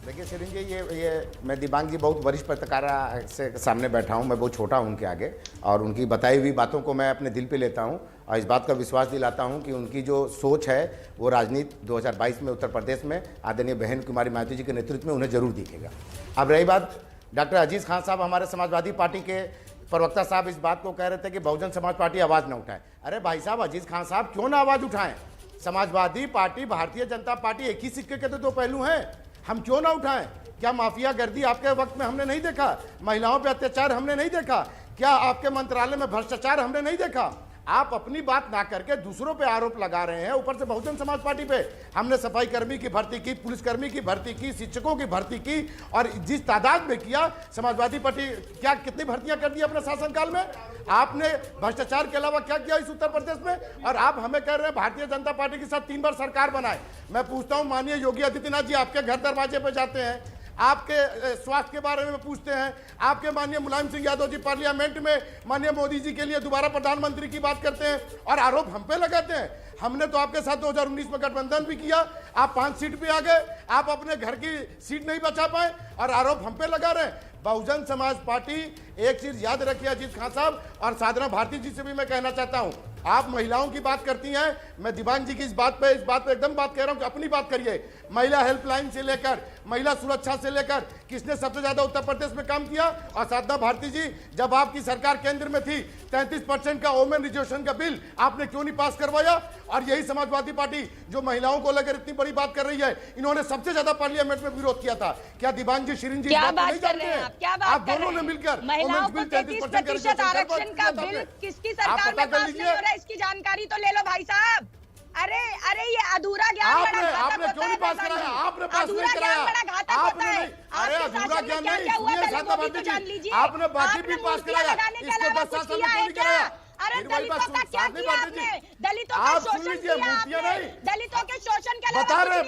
Speaker 5: देखिए शिरीन जी, ये मैं दिबांग जी बहुत वरिष्ठ पत्रकार से सामने बैठा हूँ, मैं बहुत छोटा हूँ उनके आगे, और उनकी बताई हुई बातों को मैं अपने दिल पे लेता हूँ और इस बात का विश्वास दिलाता हूँ कि उनकी जो सोच है वो राजनीति 2022 में उत्तर प्रदेश में आदरणीय बहन कुमारी मायावती जी के नेतृत्व में उन्हें जरूर दिखेगा। अब रही बात डॉक्टर अजीज खान साहब, हमारे समाजवादी पार्टी के प्रवक्ता साहब इस बात को कह रहे थे कि बहुजन समाज पार्टी आवाज़ न उठाए। अरे भाई साहब, अजीज खान साहब क्यों ना आवाज़ उठाएं? समाजवादी पार्टी, भारतीय जनता पार्टी एक ही सिक्के के तो 2 पहलू हैं, हम क्यों ना उठाएं? क्या माफिया गर्दी आपके वक्त में हमने नहीं देखा? महिलाओं पे अत्याचार हमने नहीं देखा? क्या आपके मंत्रालय में भ्रष्टाचार हमने नहीं देखा? आप अपनी बात ना करके दूसरों पे आरोप लगा रहे हैं, ऊपर से बहुजन समाज पार्टी पे। हमने सफाई कर्मी की भर्ती की, पुलिसकर्मी की भर्ती की, शिक्षकों की भर्ती की, और जिस तादाद में किया, समाजवादी पार्टी क्या कितनी भर्तियां कर दी अपने शासनकाल में? आपने भ्रष्टाचार के अलावा क्या किया इस उत्तर प्रदेश में? और आप हमें कह रहे हैं भारतीय जनता पार्टी के साथ 3 बार सरकार बनाए। मैं पूछता हूं, माननीय योगी आदित्यनाथ जी आपके घर दरवाजे पे जाते हैं, आपके स्वास्थ्य के बारे में पूछते हैं, आपके माननीय मुलायम सिंह यादव जी पार्लियामेंट में माननीय मोदी जी के लिए दोबारा प्रधानमंत्री की बात करते हैं, और आरोप हम पे लगाते हैं। हमने तो आपके साथ 2019 में गठबंधन भी किया, आप 5 सीट पे आ गए, आप अपने घर की सीट नहीं बचा पाए और आरोप हम पे लगा रहे हैं। बहुजन समाज पार्टी, एक चीज याद रखिए अजीत खान साहब, और साधना भारती जी से भी मैं कहना चाहता हूं, आप महिलाओं की बात करती हैं, मैं दिबांग जी की इस बात पे एकदम बात कह रहा हूं कि अपनी बात करिए। महिला हेल्पलाइन से लेकर महिला सुरक्षा से लेकर किसने सबसे ज्यादा उत्तर प्रदेश में काम किया? और साधना भारती जी, जब आपकी सरकार केंद्र में थी, 33% का वोमेन रिजर्वेशन का बिल आपने क्यों नहीं पास करवाया? और यही समाजवादी पार्टी जो महिलाओं को लेकर इतनी बड़ी बात कर रही है, इन्होंने सबसे ज्यादा पार्लियामेंट में विरोध किया था। क्या दिबांग जी, शिरीन जी
Speaker 2: क्या बात
Speaker 5: नहीं जानते हैं? आप दोनों ने मिलकर
Speaker 2: महिलाओं को 33% आरक्षण का बिल किसकी सरकार में पास नहीं हो रहा है, इसकी जानकारी तो ले लो भाई साहब। अरे ये अधूरा ज्ञान
Speaker 5: आपने क्यों नहीं पास कराया? आपने पास नहीं कराया, आपने नहीं। अरे अधूरा ज्ञान नहीं, सुनिए साधना भारती जी, आपने बाकी भी पास कराया, इसको 10 साल में क्यों नहीं कराया?
Speaker 2: अरे दलितों का क्या किया आपने? दलितों का शोषण किया आपने, दलितों के शोषण के
Speaker 5: बता रहे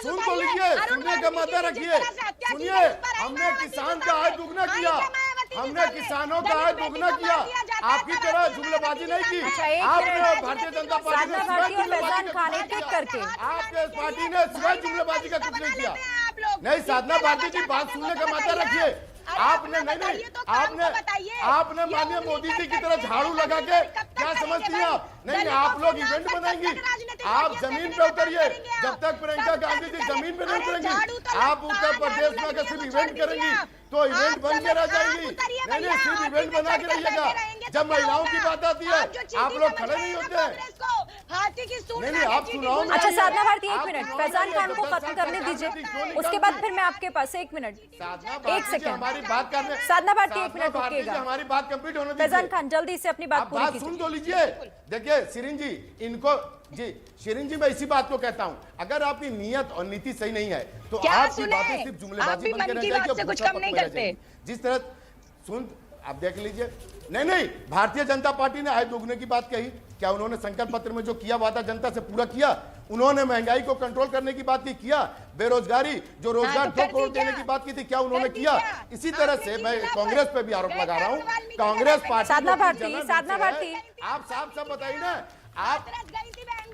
Speaker 5: सुन तो लीजिए, सुनने का मत रखिए। सुनिए, हमने किसान का आय दुगना किया, हमने किसानों का आय दुगना किया, आपकी तरह जुमलेबाजी नहीं की। आपने भारतीय जनता पार्टी ने आपके पार्टी ने सिवाय जुमलेबाजी का कुछ नहीं किया। नहीं साधना भारती जी, बात सुनने का मत रखिए। आपने नहीं आपने माननीय मोदी जी की तरह झाड़ू लगा के क्या समझती हैं आप? नहीं, आप लोग इवेंट बनाएंगी, आप जमीन पे उतरिए। जब तक प्रियंका गांधी जी जमीन पे नहीं उतरेंगी, आप उत्तर प्रदेश में अगर सिर्फ इवेंट करेंगी तो इवेंट बन के रह जाएंगी। नहीं, सिर्फ इवेंट बना के रहिएगा। जब महिलाओं की बात आती है आप लोग खड़े नहीं होते हैं। नहीं आप सुनाओ ना।
Speaker 1: अच्छा साधना भारती, एक
Speaker 5: आप
Speaker 1: मिनट,
Speaker 5: सुनाओ
Speaker 1: फैजान
Speaker 5: ना,
Speaker 1: खान को
Speaker 5: 10
Speaker 1: खत्म
Speaker 5: साल
Speaker 1: करने
Speaker 5: का
Speaker 1: दीजिए,
Speaker 5: क्यों
Speaker 1: उसके बाद फिर मैं आपके पास, एक मिनट,
Speaker 5: साधना
Speaker 1: एक
Speaker 5: भारती जी
Speaker 1: सेकंड,
Speaker 5: हमारी बात करने,
Speaker 1: साधना भारती एक मिनट
Speaker 5: भारती जी
Speaker 1: रुकिएगा,
Speaker 5: हमारी बात कंप्लीट होने दीजिए।
Speaker 1: फैजान खान जल्दी से अपनी बात
Speaker 5: आप
Speaker 1: पूरी
Speaker 5: बात
Speaker 1: कीजिए।
Speaker 5: सुन तो लीजिए। देखिए शिरीन जी, इनको जी शिरीन जी, मैं इसी बात को कहता हूं, अगर आपकी नीयत और नीति सही नहीं है तो आपकी बातें सिर्फ जुमलेबाजी बन के रह जाएगी,
Speaker 2: कुछ कम नहीं करते।
Speaker 5: जिस तरह सुन, आप देख लीजिए। नहीं, भारतीय जनता पार्टी ने आय दोगुने की बात कही, क्या उन्होंने संकल्प पत्र में जो किया वादा जनता से पूरा किया? उन्होंने महंगाई को कंट्रोल करने की बात की, किया? बेरोजगारी जो रोजगार 2 करोड़ देने की बात की थी, क्या उन्होंने किया? इसी तरह से मैं कांग्रेस पे भी आरोप लगा रहा हूँ, कांग्रेस पार्टी,
Speaker 1: साधना भारती, साधना भारती,
Speaker 5: आप साफ सब बताइए ना। आप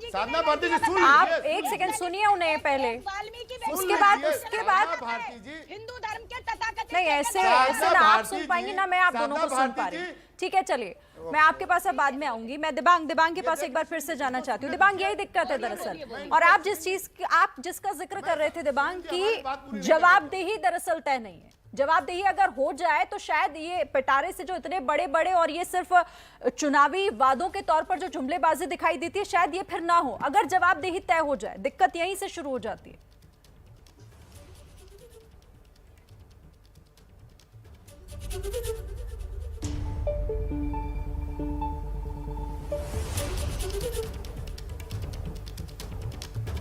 Speaker 5: साधना भारती जी सुन
Speaker 1: आप
Speaker 5: लीजिए,
Speaker 1: एक सेकंड सुनिए उन्हें पहले,
Speaker 5: सुन
Speaker 1: उसके बाद
Speaker 5: लीजिए। भारती जी
Speaker 2: हिंदू धर्म के तथाकथित
Speaker 1: नहीं, ऐसे
Speaker 5: साधना
Speaker 1: ना आप
Speaker 5: भारती
Speaker 1: सुन
Speaker 5: जी,
Speaker 1: पाएंगे ना मैं आप दोनों को
Speaker 5: साधना
Speaker 1: सुन पा
Speaker 5: भारती
Speaker 1: रही हूँ।
Speaker 5: जी।
Speaker 1: ठीक है, चलिए मैं आपके पास अब बाद में आऊंगी। मैं दिबांग के पास एक बार फिर से जाना चाहती हूँ। दिबांग, यही दिक्कत है दरअसल, और आप जिसका जिक्र कर रहे थे दिबांग की जवाबदेही दरअसल तय नहीं है। जवाबदेही अगर हो जाए तो शायद ये पिटारे से जो इतने बड़े बड़े और ये सिर्फ चुनावी वादों के तौर पर जो जुमलेबाजी दिखाई देती है, शायद ये फिर ना हो। अगर जवाबदेही तय हो जाए, दिक्कत यहीं से शुरू हो जाती है।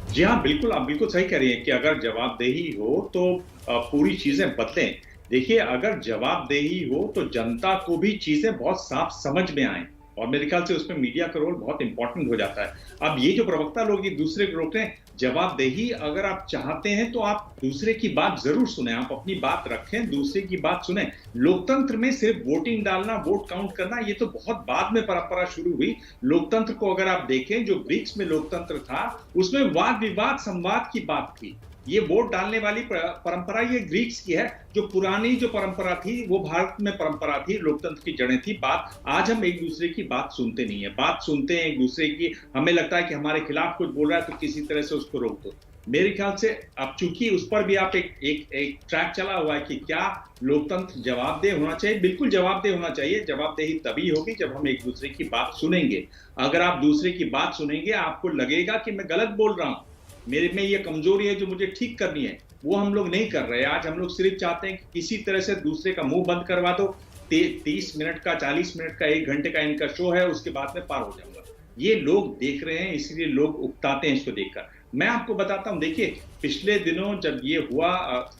Speaker 6: जी हाँ, बिल्कुल, आप बिल्कुल सही कह रही हैं कि अगर जवाबदेही हो तो पूरी चीजें बदलें। देखिए, अगर जवाबदेही हो तो जनता को भी चीजें बहुत साफ समझ में आए, और मेरे ख्याल से उसमें मीडिया का रोल बहुत इंपॉर्टेंट हो जाता है। अब ये जो प्रवक्ता लोग एक दूसरे को रोक रहे हैं, जवाबदेही अगर आप चाहते हैं तो आप दूसरे की बात जरूर सुने, आप अपनी बात रखें, दूसरे की बात सुने। लोकतंत्र में सिर्फ वोटिंग डालना, वोट काउंट करना, ये तो बहुत बाद में परंपरा शुरू हुई। लोकतंत्र को अगर आप देखें, जो ग्रीक्स में लोकतंत्र था उसमें वाद विवाद संवाद की बात थी। ये वोट डालने वाली परंपरा ये ग्रीक्स की है। जो पुरानी जो परंपरा थी वो भारत में परंपरा थी, लोकतंत्र की जड़ें थी। बात आज हम एक दूसरे की बात सुनते नहीं है, बात सुनते हैं एक दूसरे की, हमें लगता है कि हमारे खिलाफ कुछ बोल रहा है तो किसी तरह से उसको रोक दो। मेरे ख्याल से अब चूंकि उस पर भी आप एक ट्रैक चला हुआ है कि क्या लोकतंत्र जवाबदेह होना चाहिए। बिल्कुल जवाबदेह होना चाहिए। जवाबदेही तभी होगी जब हम एक दूसरे की बात सुनेंगे। अगर आप दूसरे की बात सुनेंगे, आपको लगेगा कि मैं गलत बोल रहा हूं, मेरे में ये कमजोरी है जो मुझे ठीक करनी है, वो हम लोग नहीं कर रहे। आज हम लोग सिर्फ चाहते हैं कि किसी तरह से दूसरे का मुंह बंद करवा दो। 30 मिनट का, 40 मिनट का, 1 घंटे का इनका शो है, उसके बाद में पार हो जाऊंगा। ये लोग देख रहे हैं, इसलिए लोग उकताते हैं इसको देखकर। मैं आपको बताता हूं, देखिए पिछले दिनों जब ये हुआ,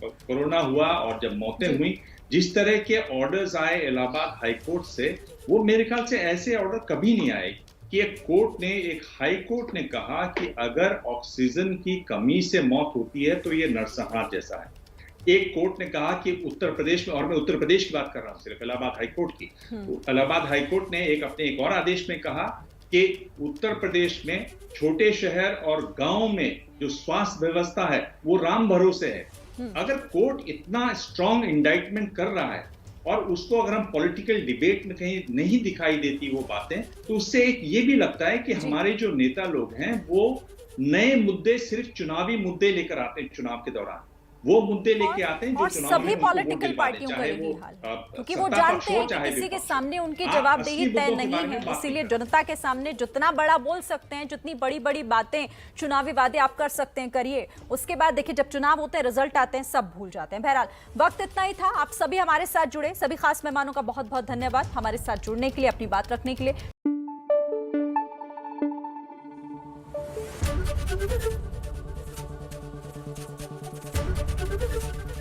Speaker 6: कोरोना हुआ और जब मौतें हुई, जिस तरह के ऑर्डर्स आए इलाहाबाद हाईकोर्ट से, वो मेरे ख्याल से ऐसे ऑर्डर कभी नहीं आए कि एक हाई कोर्ट ने कहा कि अगर ऑक्सीजन की कमी से मौत होती है तो ये नरसंहार जैसा है। एक कोर्ट ने कहा कि उत्तर प्रदेश में, और मैं उत्तर प्रदेश की बात कर रहा हूं, सिर्फ इलाहाबाद हाईकोर्ट की, इलाहाबाद हाईकोर्ट ने अपने एक और आदेश में कहा कि उत्तर प्रदेश में छोटे शहर और गांव में जो स्वास्थ्य व्यवस्था है वो राम भरोसे है। अगर कोर्ट इतना स्ट्रांग इंडाइटमेंट कर रहा है और उसको अगर हम पॉलिटिकल डिबेट में कहीं नहीं दिखाई देती वो बातें, तो उससे एक ये भी लगता है कि हमारे जो नेता लोग हैं वो नए मुद्दे, सिर्फ चुनावी मुद्दे लेकर आते हैं चुनाव के दौरान। वो मुद्दे लेके आते हैं जो चुनाव में
Speaker 1: सभी पॉलिटिकल पार्टियों का यही हाल, क्योंकि वो जानते हैं कि किसी के सामने उनकी जवाबदेही तय नहीं है। इसीलिए जनता के सामने जितना बड़ा बोल सकते हैं, जितनी बड़ी बड़ी बातें, चुनावी वादे आप कर सकते हैं, करिए। उसके बाद देखिए जब चुनाव होते हैं, रिजल्ट आते हैं, सब भूल जाते हैं। बहरहाल वक्त इतना ही था। आप सभी हमारे साथ जुड़े, सभी खास मेहमानों का बहुत बहुत धन्यवाद हमारे साथ जुड़ने के लिए, अपनी बात रखने के लिए।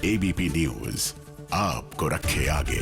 Speaker 8: एबीपी न्यूज आपको रखे आगे।